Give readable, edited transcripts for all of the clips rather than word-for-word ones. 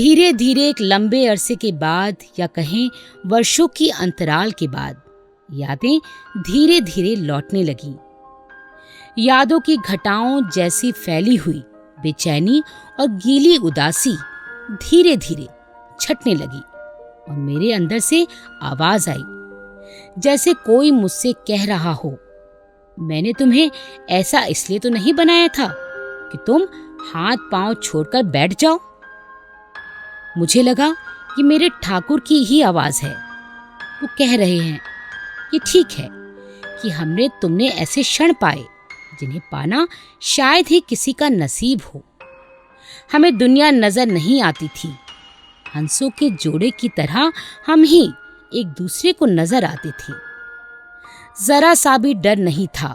धीरे धीरे एक लंबे अरसे के बाद, या कहें वर्षों की अंतराल के बाद, यादें धीरे धीरे लौटने लगी। यादों की घटाओं जैसी फैली हुई बेचैनी और गीली उदासी धीरे धीरे छटने लगी और मेरे अंदर से आवाज आई, जैसे कोई मुझसे कह रहा हो, मैंने तुम्हें ऐसा इसलिए तो नहीं बनाया था कि तुम हाथ पांव छोड़कर बैठ जाओ। मुझे लगा कि मेरे ठाकुर की ही आवाज है। वो कह रहे हैं कि ठीक है कि तुमने ऐसे क्षण पाए जिन्हें पाना शायद ही किसी का नसीब हो। हमें दुनिया नजर नहीं आती थी। हंसों के जोड़े की तरह हम ही एक दूसरे को नजर आते थे। जरा सा भी डर नहीं था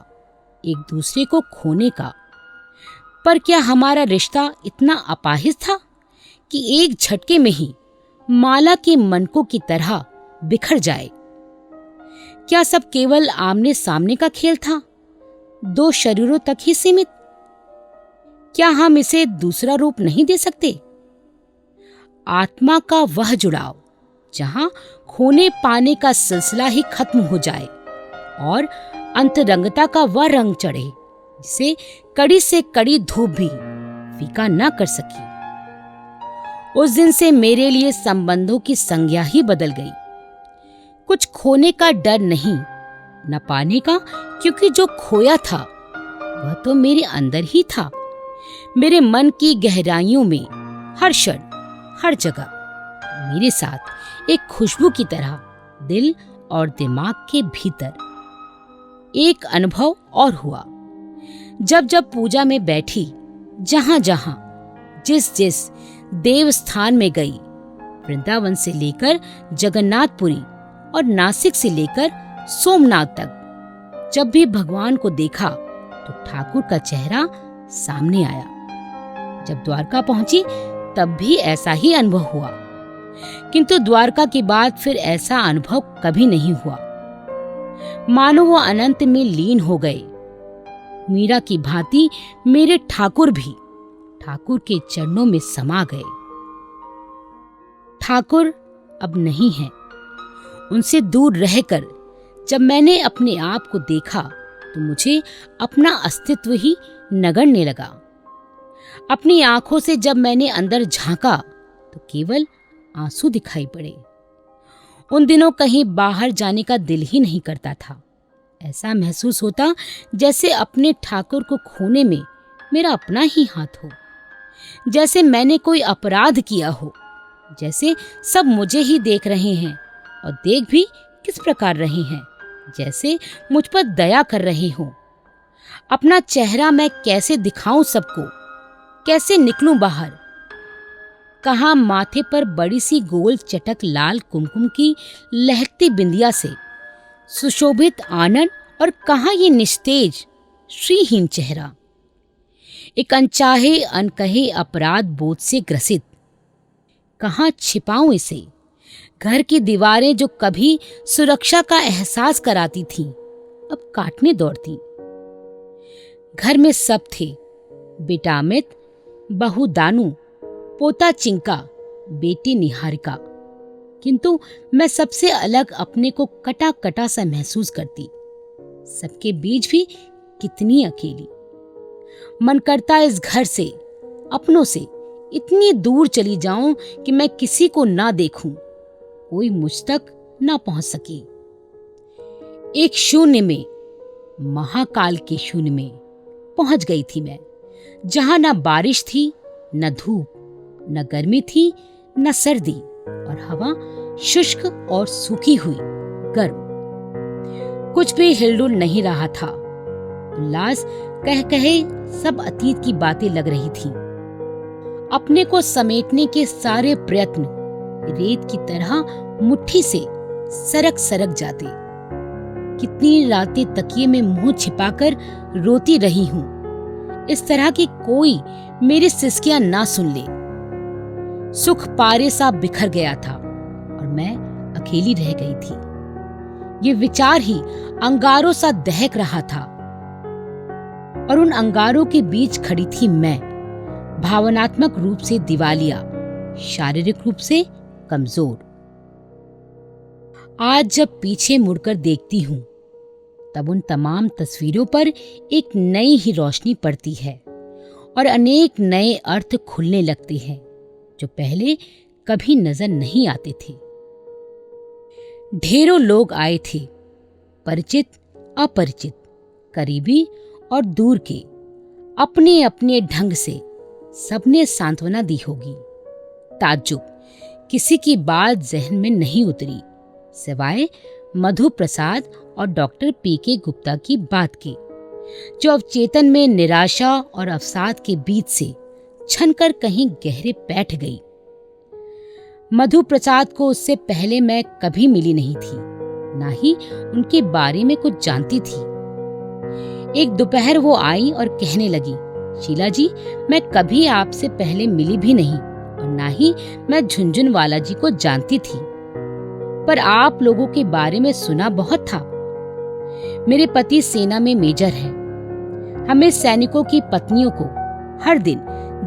एक दूसरे को खोने का। पर क्या हमारा रिश्ता इतना अपाहिज था कि एक झटके में ही माला के मनकों की तरह बिखर जाए? क्या सब केवल आमने सामने का खेल था, दो शरीरों तक ही सीमित? क्या हम इसे दूसरा रूप नहीं दे सकते? आत्मा का वह जुड़ाव जहां खोने पाने का सिलसिला ही खत्म हो जाए और अंतरंगता का वह रंग चढ़े जिसे कड़ी से कड़ी धूप भी फीका न कर सकी। उस दिन से मेरे लिए संबंधों की संज्ञा ही बदल गई। कुछ खोने का डर नहीं, न पाने का, क्योंकि जो खोया था वह तो मेरे अंदर ही था, मेरे मन की गहराइयों में, हर क्षण, हर जगह मेरे साथ एक खुशबू की तरह दिल और दिमाग के भीतर। एक अनुभव और हुआ। जब जब पूजा में बैठी, जहां जहां, जिस जिस देव स्थान में गई, वृंदावन से लेकर जगन्नाथपुरी और नासिक से लेकर सोमनाथ तक, जब भी भगवान को देखा तो ठाकुर का चेहरा सामने आया। जब द्वारका पहुंची तब भी ऐसा ही अनुभव हुआ, किंतु द्वारका के बाद फिर ऐसा अनुभव कभी नहीं हुआ। मानो वो अनंत में लीन हो गए। मीरा की भांति मेरे ठाकुर भी ठाकुर के चरणों में समा गए। ठाकुर अब नहीं है। उनसे दूर रहकर जब मैंने अपने आप को देखा तो मुझे अपना अस्तित्व ही नगण्य लगा। अपनी आंखों से जब मैंने अंदर झांका तो केवल आंसू दिखाई पड़े। उन दिनों कहीं बाहर जाने का दिल ही नहीं करता था। ऐसा महसूस होता जैसे अपने ठाकुर को खोने में मेरा अपना ही हाथ हो, जैसे मैंने कोई अपराध किया हो, जैसे सब मुझे ही देख रहे हैं और देख भी किस प्रकार रहे हैं, जैसे मुझ पर दया कर रहे हों। अपना चेहरा मैं कैसे दिखाऊं सबको, कैसे निकलूं बाहर? कहाँ माथे पर बड़ी सी गोल चटक लाल कुमकुम की लहकती बिंदिया से सुशोभित आनन, और कहाँ ये निस्तेज श्रीहीन चेहरा, एक अनचाहे अनकहे अपराध बोध से ग्रसित। कहाँ छिपाऊं इसे? घर की दीवारें जो कभी सुरक्षा का एहसास कराती थीं, अब काटने दौड़ती। घर में सब थे, बेटा अमित, बहू दानू, पोता चिंका, बेटी निहारिका, किंतु मैं सबसे अलग अपने को कटा कटा सा महसूस करती। सबके बीच भी कितनी अकेली। मन करता इस घर से, अपनों से इतनी दूर चली जाऊं कि मैं किसी को ना देखूं, कोई मुझ तक ना पहुंच सके। एक शून्य में, महाकाल के शून्य में पहुंच गई थी मैं, जहां ना बारिश थी, न धूप, न गर्मी थी, न सर्दी, और हवा शुष्क और सूखी हुई, गर्म। कुछ भी हिलडुल नहीं रहा था। उल्लास कह कहे सब अतीत की बातें लग रही थी। अपने को समेटने के सारे प्रयत्न रेत की तरह मुट्ठी से सरक सरक जाते। कितनी रातें तकिए में मुंह छिपाकर रोती रही हूं, इस तरह की कोई मेरी सिसकियां ना सुन ले। सुख पारे सा बिखर गया था और मैं अकेली रह गई थी। ये विचार ही अंगारों सा दहक रहा था और उन अंगारों के बीच खड़ी थी मैं, भावनात्मक रूप से दिवालिया, शारीरिक रूप से कमजोर। आज जब पीछे मुड़कर देखती हूं, तब उन तमाम तस्वीरों पर एक नई ही रोशनी पड़ती है और अनेक नए अर्थ खुलने लगते हैं जो पहले कभी नजर नहीं आते थे। ढेरों लोग आए थे, परिचित अपरिचित, करीबी और दूर के। अपने अपने ढंग से सबने सांत्वना दी होगी। ताज्जुब, किसी की बात जहन में नहीं उतरी सिवाय मधु प्रसाद और डॉक्टर पीके गुप्ता की बात के, जो अवचेतन में निराशा और अवसाद के बीच से छनकर कहीं गहरे बैठ गई। मधु प्रसाद को उससे पहले मैं कभी मिली नहीं थी, ना ही उनके बारे में कुछ जानती थी। एक दोपहर वो आई और कहने लगी, शीला जी, मैं कभी आपसे पहले मिली भी नहीं और ना ही मैं झुनझुनवाला जी को जानती थी, पर आप लोगों के बारे में सुना बहुत था। मेरे पति सेना में मेजर हैं। हमें सैनिकों की पत्नियों को हर दिन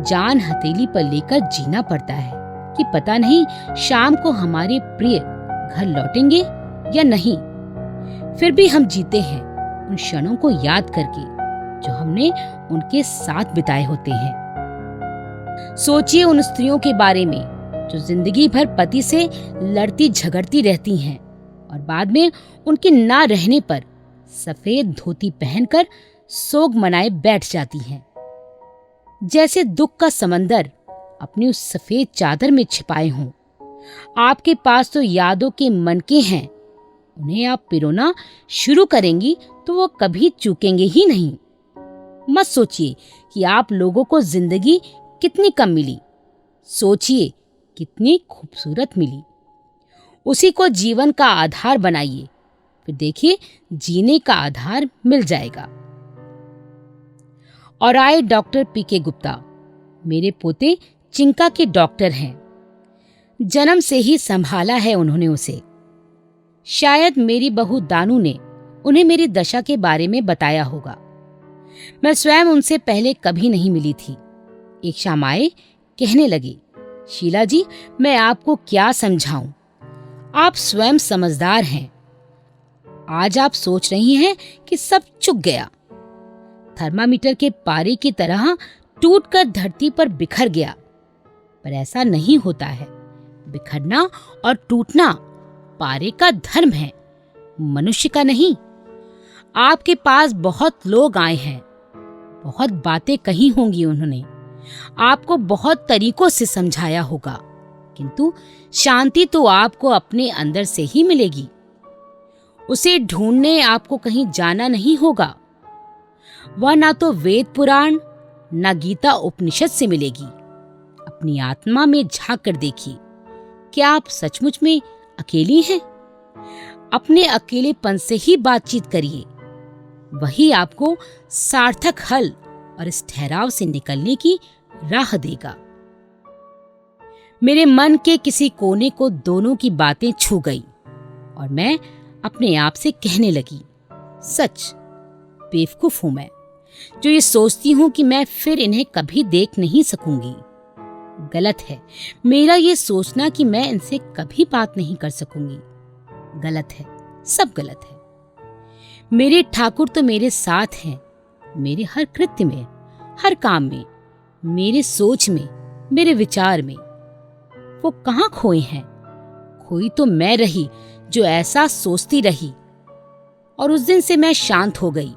जान हथेली पर लेकर जीना पड़ता है कि पता नहीं शाम को हमारे प्रिय घर लौटेंगे या नहीं। फिर भी हम जीते हैं उन क्षणों को याद करके जो हमने उनके साथ बिताए होते हैं। सोचिए उन स्त्रियों के बारे में जो जिंदगी भर पति से लड़ती झगड़ती रहती हैं और बाद में उनके ना रहने पर सफेद धोती पहनकर सोग मनाए बैठ जाती हैं, जैसे दुख का समंदर अपनी उस सफेद चादर में छिपाए हों। आपके पास तो यादों के मनके हैं, उन्हें आप पिरोना शुरू करेंगी तो वो कभी चूकेंगे ही नहीं। मत सोचिए कि आप लोगों को जिंदगी कितनी कम मिली, सोचिए कितनी खूबसूरत मिली। उसी को जीवन का आधार बनाइए, फिर देखिए जीने का आधार मिल जाएगा। और आए डॉक्टर पीके गुप्ता। मेरे पोते चिंका के डॉक्टर हैं। जन्म से ही संभाला है उन्होंने उसे। शायद मेरी बहू दानू ने उन्हें मेरी दशा के बारे में बताया होगा। मैं स्वयं उनसे पहले कभी नहीं मिली थी। एक शाम आए, कहने लगे, शीला जी, मैं आपको क्या समझाऊं, आप स्वयं समझदार हैं। आज आप सोच रही हैं कि सब चुक गया, थर्मामीटर के पारे की तरह टूटकर धरती पर बिखर गया, पर ऐसा नहीं होता है। बिखरना और टूटना पारे का धर्म है, मनुष्य का नहीं। आपके पास बहुत लोग आए हैं, बहुत बातें कही होंगी उन्होंने, आपको बहुत तरीकों से समझाया होगा, किंतु शांति तो आपको अपने अंदर से ही मिलेगी। उसे ढूंढने आपको कहीं जाना नहीं होगा। वह ना तो वेद पुराण ना गीता उपनिषद से मिलेगी। अपनी आत्मा में झांक कर देखिए, क्या आप सचमुच में अकेली हैं? अपने अकेलेपन से ही बातचीत करिए, वही आपको सार्थक हल और इस ठहराव से निकलने की राह देगा। मेरे मन के किसी कोने को दोनों की बातें छू गई और मैं अपने आप से कहने लगी, सच बेवकूफ हूं मैं जो ये सोचती हूं कि मैं फिर इन्हें कभी देख नहीं सकूंगी। गलत है मेरा ये सोचना कि मैं इनसे कभी बात नहीं कर सकूंगी। गलत है, सब गलत है। मेरे ठाकुर तो मेरे साथ हैं, मेरे हर कृत्य में, हर काम में, मेरे सोच में, मेरे विचार में। वो कहाँ खोए हैं? खोई तो मैं रही जो ऐसा सोचती रही, और उस दिन से मैं शांत हो गई।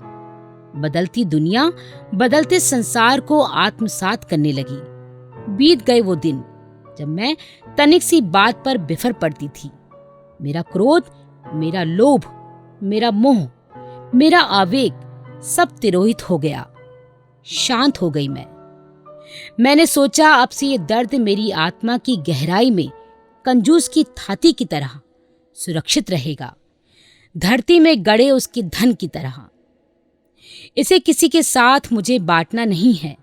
बदलती दुनिया बदलते संसार को आत्मसात करने लगी। बीत गए वो दिन जब मैं तनिक सी बात पर बिफर पड़ती थी। मेरा क्रोध, मेरा लोभ, मेरा मोह, मेरा आवेग सब तिरोहित हो गया। शांत हो गई मैंने सोचा अब से ये दर्द मेरी आत्मा की गहराई में कंजूस की थाती की तरह सुरक्षित रहेगा, धरती में गड़े उसके धन की तरह। इसे किसी के साथ मुझे बांटना नहीं है,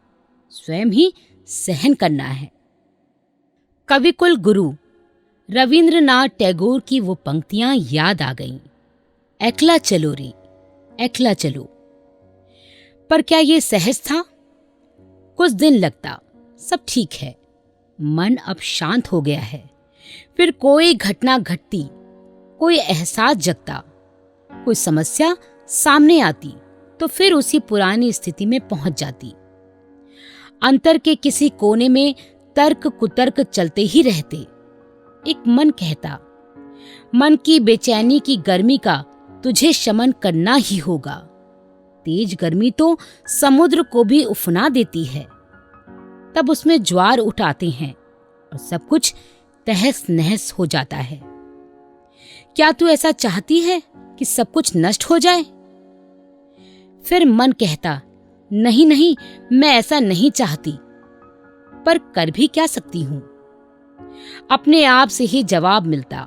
स्वयं ही सहन करना है। कविकुल गुरु रविंद्रनाथ टैगोर की वो पंक्तियां याद आ गईं, एकला चलो रे, एकला चलो। पर क्या ये सहज था? कुछ दिन लगता, सब ठीक है, मन अब शांत हो गया है। फिर कोई घटना घटती, कोई एहसास जगता, कोई समस्या सामने आती तो फिर उसी पुरानी स्थिति में पहुंच जाती। अंतर के किसी कोने में तर्क कुतर्क चलते ही रहते। एक मन कहता, मन की बेचैनी की गर्मी का तुझे शमन करना ही होगा। तेज गर्मी तो समुद्र को भी उफना देती है। तब उसमें ज्वार उठाते हैं और सब कुछ तहस नहस हो जाता है। क्या तू ऐसा चाहती है कि सब कुछ नष्ट हो जाए? फिर मन कहता, नहीं नहीं, मैं ऐसा नहीं चाहती, पर कर भी क्या सकती हूं। अपने आप से ही जवाब मिलता,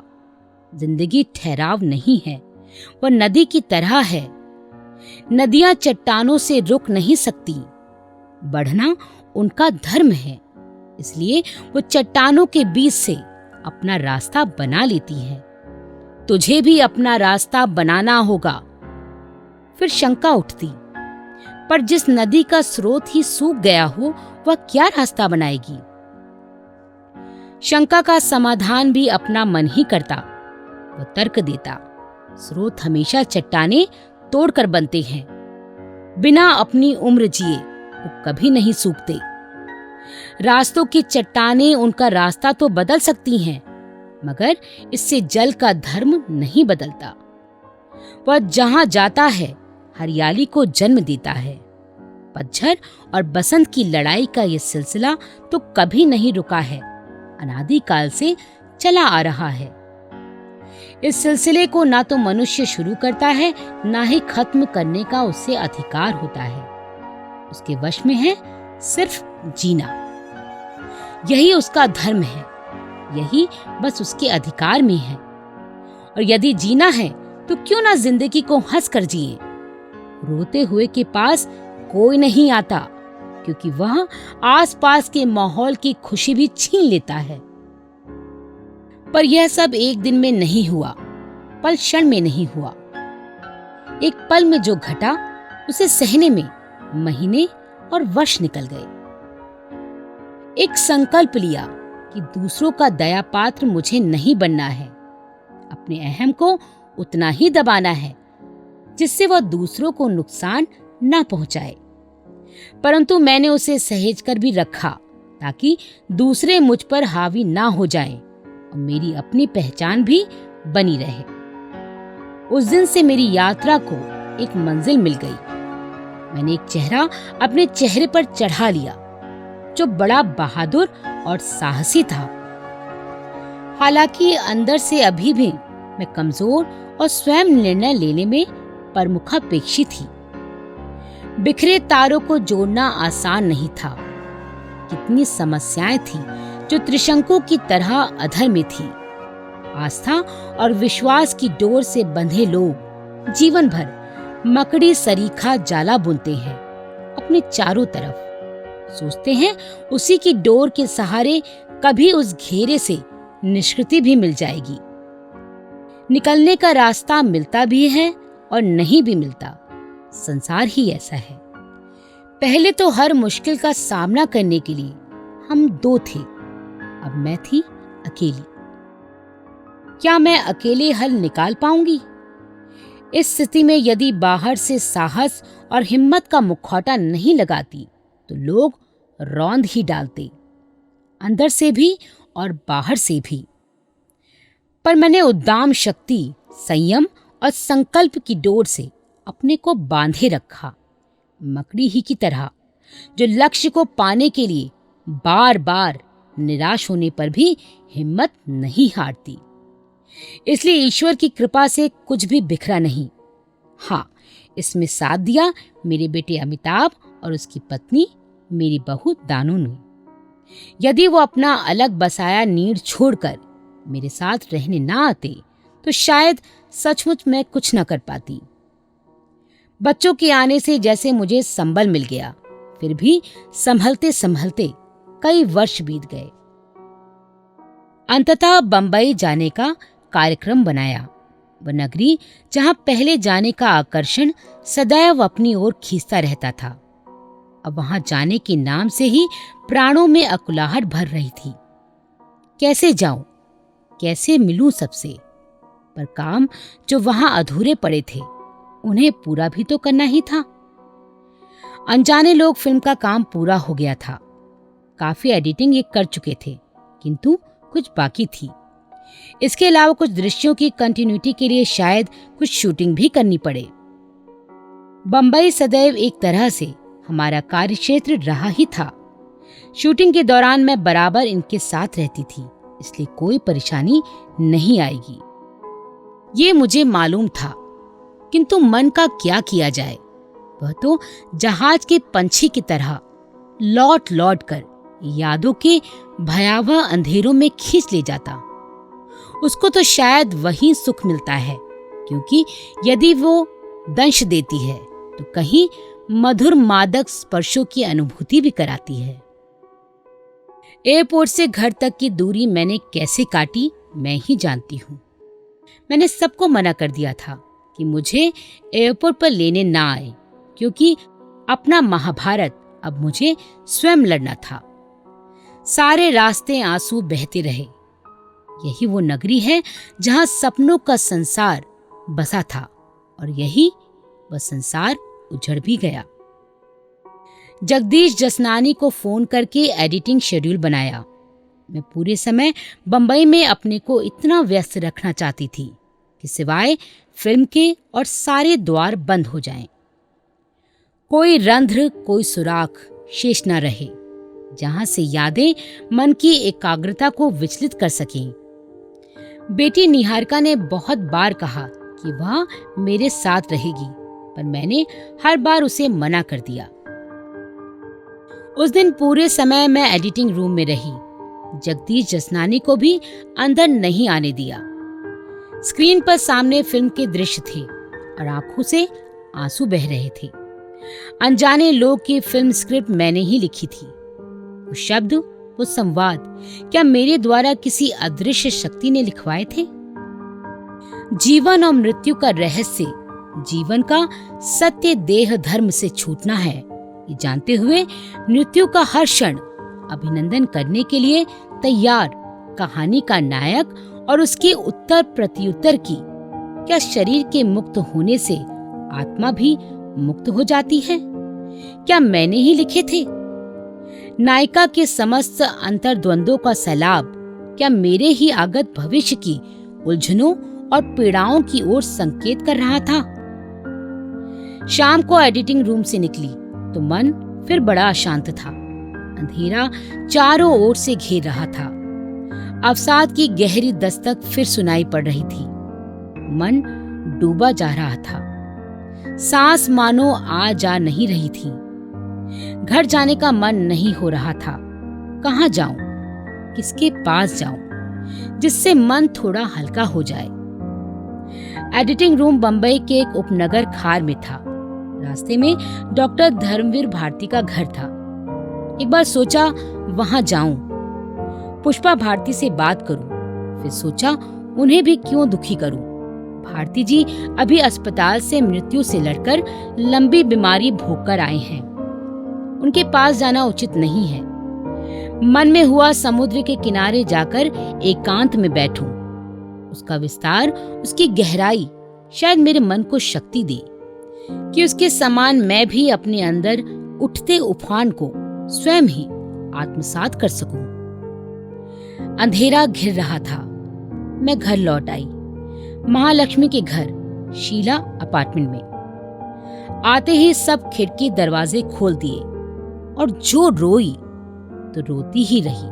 जिंदगी ठहराव नहीं है, वह नदी की तरह है। नदियां चट्टानों से रुक नहीं सकती। बढ़ना उनका धर्म है, इसलिए वो चट्टानों के बीच से अपना रास्ता बना लेती है। तुझे भी अपना रास्ता बनाना होगा। फिर शंका उठती, पर जिस नदी का स्रोत ही सूख गया हो, वह क्या रास्ता बनाएगी? शंका का समाधान भी अपना मन ही करता। वह तर्क देता, स्रोत हमेशा चट्टाने तोड़कर बनते हैं। बिना अपनी उम्र जिए वो कभी नहीं सूखते। रास्तों की चट्टानें उनका रास्ता तो बदल सकती हैं, मगर इससे जल का धर्म नहीं बदलता। वह जहां जाता है हरियाली को जन्म देता है। पतझड़ और बसंत की लड़ाई का यह सिलसिला तो कभी नहीं रुका है, अनादिकाल से चला आ रहा है। इस सिलसिले को ना तो मनुष्य शुरू करता है, ना ही खत्म करने का उससे अधिकार होता है। उसके वश में है सिर्फ जीना। यही उसका धर्म है, यही बस उसके अधिकार में है। और यदि जीना है तो क्यों ना जिंदगी को हंस कर जिए। रोते हुए के पास कोई नहीं आता, क्योंकि वह आसपास के माहौल की खुशी भी छीन लेता है। पर यह सब एक दिन में नहीं हुआ, पल क्षण में नहीं हुआ। एक पल में जो घटा उसे सहने में महीने और वर्ष निकल गए। एक संकल्प लिया कि दूसरों का दया पात्र मुझे नहीं बनना है। अपने अहम को उतना ही दबाना है जिससे वह दूसरों को नुकसान न पहुंचाए। परंतु मैंने उसे सहेज कर भी रखा ताकि दूसरे मुझ पर हावी ना हो जाएं और मेरी अपनी पहचान भी बनी रहे। उस दिन से मेरी यात्रा को एक मंजिल मिल गई। मैंने एक चेहरा अपने चेहरे पर चढ़ा लिया जो बड़ा बहादुर और साहसी था। हालांकि अंदर से अभी भी मैं कमजोर और स्वयं निर्णय लेने में प्रमुखापेक्षी थी। बिखरे तारों को जोड़ना आसान नहीं था। कितनी समस्याएं थी जो त्रिशंकु की तरह अधर में थी। आस्था और विश्वास की डोर से बंधे लोग जीवन भर मकड़ी सरीखा जाला बुनते हैं अपने चारों तरफ। सोचते हैं उसी की डोर के सहारे कभी उस घेरे से निष्कृति भी मिल जाएगी। निकलने का रास्ता मिलता भी है और नहीं भी मिलता। संसार ही ऐसा है। पहले तो हर मुश्किल का सामना करने के लिए हम दो थे, अब मैं थी अकेली। क्या मैं अकेले हल निकाल पाऊंगी? इस स्थिति में यदि बाहर से साहस और हिम्मत का मुखौटा नहीं लगाती तो लोग रौंद ही डालते, अंदर से भी और बाहर से भी। पर मैंने उद्दाम शक्ति, संयम और संकल्प की डोर से अपने को बांधे रखा, मकड़ी ही की तरह जो लक्ष्य को पाने के लिए बार बार निराश होने पर भी हिम्मत नहीं हारती। इसलिए ईश्वर की कृपा से कुछ भी बिखरा नहीं। हाँ, इसमें साथ दिया मेरे बेटे अमिताभ और उसकी पत्नी मेरी बहू दानू ने। यदि वो अपना अलग बसाया नीड़ छोड़कर मेरे साथ रहने ना आते तो शायद सचमुच मैं कुछ न कर पाती। बच्चों के आने से जैसे मुझे संबल मिल गया, फिर भी संभलते संभलते कई वर्ष बीत गए। अंततः बंबई जाने का कार्यक्रम बनाया। वह नगरी जहां पहले जाने का आकर्षण सदैव अपनी ओर खींचता रहता था, अब वहां जाने के नाम से ही प्राणों में अकुलाहट भर रही थी। कैसे जाऊं, कैसे मिलूं सबसे। पर काम जो वहां अधूरे पड़े थे उन्हें पूरा भी तो करना ही था। अनजाने लोग फिल्म का काम पूरा हो गया था। काफी एडिटिंग ये कर चुके थे, किंतु कुछ बाकी थी। इसके अलावा कुछ दृश्यों की कंटिन्यूटी के लिए शायद कुछ शूटिंग भी करनी पड़े। बंबई सदैव एक तरह से हमारा कार्यक्षेत्र रहा ही था। शूटिंग के दौरान मैं बराबर इनके साथ रहती थी, इसलिए कोई परेशानी नहीं आएगी, ये मुझे मालूम था। किंतु मन का क्या किया जाए, वह तो जहाज के पंछी की तरह लौट लौट कर यादों के भयावह अंधेरों में खींच ले जाता। उसको तो शायद वही सुख मिलता है, क्योंकि यदि वो दंश देती है तो कहीं मधुर मादक स्पर्शों की अनुभूति भी कराती है। एयरपोर्ट से घर तक की दूरी मैंने कैसे काटी मैं ही जानती हूँ। मैंने सबको मना कर दिया था कि मुझे एयरपोर्ट पर लेने ना आए, क्योंकि अपना महाभारत अब मुझे स्वयं लड़ना था। सारे रास्ते आंसू बहते रहे। यही वो नगरी है जहां सपनों का संसार बसा था, और यही वह संसार उजड़ भी गया। जगदीश जसनानी को फोन करके एडिटिंग शेड्यूल बनाया। मैं पूरे समय बंबई में अपने को इतना व्यस्त रखना चाहती थी कि सिवाय फिल्म के और सारे द्वार बंद हो जाएं। कोई रंध्र, कोई सुराख शेष न रहे जहां से यादें मन की एकाग्रता को विचलित कर सकें। बेटी निहारिका ने बहुत बार कहा कि वह मेरे साथ रहेगी, पर मैंने हर बार उसे मना कर दिया। उस दिन पूरे समय मैं एडिटिंग रूम में रही। जगदीश जसनानी को भी अंदर नहीं आने दिया। स्क्रीन पर सामने फिल्म के दृश्य थे और आंखों से आंसू बह रहे थे। अनजाने लोग की फिल्म स्क्रिप्ट मैंने ही लिखी थी। वो शब्द, वो संवाद क्या मेरे द्वारा किसी अदृश्य शक्ति ने लिखवाए थे? जीवन और मृत्यु का रहस्य, जीवन का सत्य देह धर्म से छूटना है, ये जानते हुए मृत्यु का हर क्षण अभिनंदन करने के लिए तैयार कहानी का नायक और उसके उत्तर प्रत्युत्तर की, क्या शरीर के मुक्त होने से आत्मा भी मुक्त हो जाती है? क्या मैंने ही लिखे थे? नायिका के समस्त अंतर्द्वंदों का सैलाब क्या मेरे ही आगत भविष्य की उलझनों और पीड़ाओं की ओर संकेत कर रहा था? शाम को एडिटिंग रूम से निकली तो मन फिर बड़ा अशांत था। अंधेरा चारों ओर से घेर रहा था। अवसाद की गहरी दस्तक फिर सुनाई पड़ रही थी। मन डूबा जा रहा था। सांस मानो आ जा नहीं रही थी। घर जाने का मन नहीं हो रहा था। कहाँ जाऊं, किसके पास जाऊं, जिससे मन थोड़ा हल्का हो जाए। एडिटिंग रूम बंबई के एक उपनगर खार में था। रास्ते में डॉक्टर धर्मवीर भारती का घर था। एक बार सोचा वहां जाऊं, पुष्पा भारती से बात करूं। फिर सोचा उन्हें भी क्यों दुखी करूं। भारती जी अभी अस्पताल से मृत्यु से लड़कर लंबी बीमारी भोग कर आए हैं। उनके पास जाना उचित नहीं है। मन में हुआ समुद्र के किनारे जाकर एकांत में बैठूं। उसका विस्तार, उसकी गहराई शायद मेरे मन को शक्ति दे कि उसके समान मैं भी अपने अंदर उठते उफान को स्वयं ही आत्मसात कर सकूं। अंधेरा घिर रहा था। मैं घर लौट आई, महालक्ष्मी के घर, शीला अपार्टमेंट में। आते ही सब खिड़की दरवाजे खोल दिए और जो रोई तो रोती ही रही।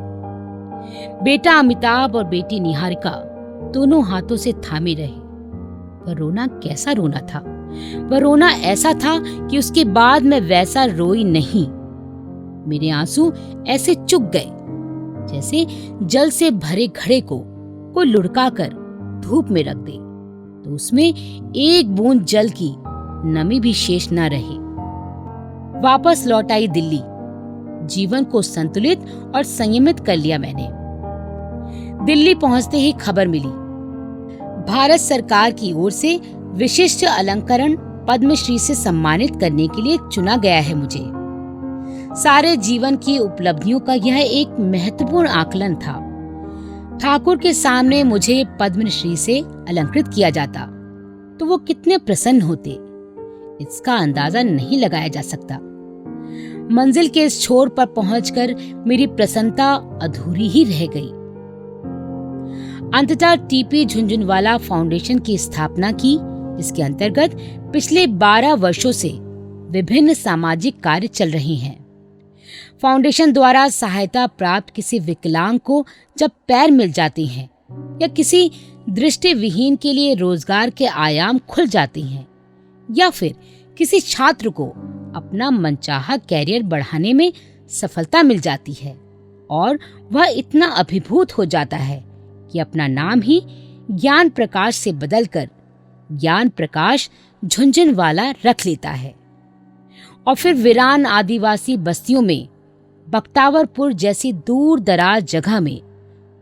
बेटा अमिताभ और बेटी निहारिका दोनों हाथों से थामे रहे। वह रोना कैसा रोना था? वह रोना ऐसा था कि उसके बाद मैं वैसा रोई नहीं। मेरे आंसू ऐसे चुक गए जैसे जल से भरे घड़े को लुढ़काकर धूप में रख दे तो उसमें एक बूंद जल की नमी भी शेष न रहे। वापस लौट आई दिल्ली। जीवन को संतुलित और संयमित कर लिया मैंने। दिल्ली पहुंचते ही खबर मिली, भारत सरकार की ओर से विशिष्ट अलंकरण पद्मश्री से सम्मानित करने के लिए चुना गया है मुझे। सारे जीवन की उपलब्धियों का यह एक महत्वपूर्ण आकलन था। ठाकुर के सामने मुझे पद्मश्री से अलंकृत किया जाता तो वो कितने प्रसन्न होते, इसका अंदाजा नहीं लगाया जा सकता। मंजिल के इस छोर पर पहुंचकर मेरी प्रसन्नता अधूरी ही रह गई। अंततः टीपी झुनझुनवाला फाउंडेशन की स्थापना की, जिसके अंतर्गत पिछले 12 वर्षों से विभिन्न सामाजिक कार्य चल रहे हैं। फाउंडेशन द्वारा सहायता प्राप्त किसी विकलांग को जब पैर मिल जाते हैं या किसी दृष्टिविहीन के लिए रोजगार के आयाम खुल जाते हैं या फिर किसी छात्र को अपना मनचाहा कैरियर बढ़ाने में सफलता मिल जाती है और वह इतना अभिभूत हो जाता है कि अपना नाम ही ज्ञान प्रकाश से बदलकर ज्ञान प्रकाश झुनझुनवाला रख लेता है और फिर वीरान आदिवासी बस्तियों में बख्तावरपुर जैसी दूर दराज जगह में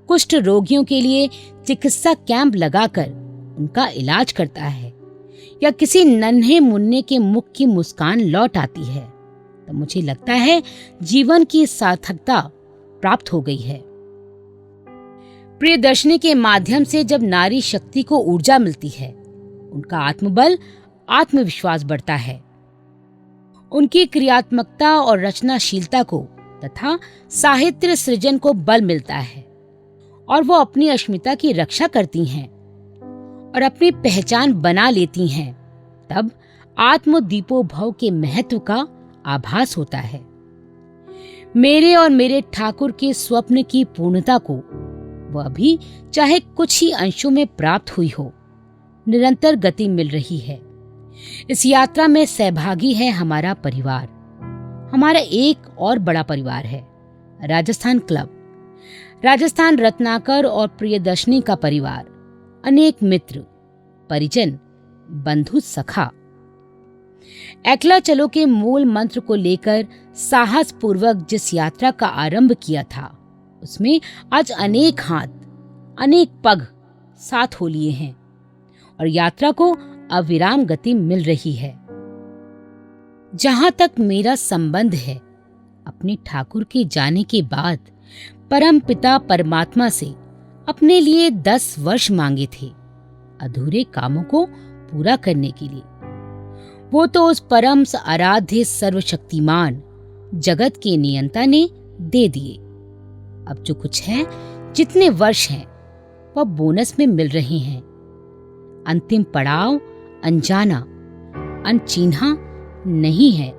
कुष्ठ रोगियों के लिए चिकित्सा कैंप लगाकर उनका इलाज करता है या किसी नन्हे मुन्ने के मुख की मुस्कान लौट आती है, तो मुझे लगता है जीवन की सार्थकता प्राप्त हो गई है। प्रियदर्शनी के माध्यम से जब नारी शक्ति को ऊर्जा मिलती है, उनका आत्मबल आत्मविश्वास बढ़ता है, उनकी क्रियात्मकता और रचनाशीलता को तथा साहित्य सृजन को बल मिलता है और वो अपनी अस्मिता की रक्षा करती हैं और अपनी पहचान बना लेती हैं, तब आत्मदीपोभव के महत्व का आभास होता है। मेरे और मेरे ठाकुर के स्वप्न की पूर्णता को वह भी चाहे कुछ ही अंशों में प्राप्त हुई हो, निरंतर गति मिल रही है। इस यात्रा में सहभागी है हमारा परिवार। हमारा एक और बड़ा परिवार है, राजस्थान क्लब, राजस्थान रत्नाकर और प्रियदर्शनी का परिवार, अनेक मित्र, परिजन, बंधु, सखा। एकला चलो के मूल मंत्र को लेकर साहस पूर्वक जिस यात्रा का आरंभ किया था, उसमें आज अनेक हाथ, अनेक पग साथ हो लिए हैं और यात्रा को अविराम गति मिल रही है। जहां तक मेरा संबंध है, अपने ठाकुर के जाने के बाद परम पिता परमात्मा से अपने लिए 10 वर्ष मांगे थे अधूरे कामों को पूरा करने के लिए। वो तो उस परम आराध्य सर्वशक्तिमान जगत के नियंता ने दे दिए। अब जो कुछ है, जितने वर्ष हैं, वह बोनस में मिल रहे हैं। अंतिम पड़ाव अनजाना, अनचिन्हा नहीं है।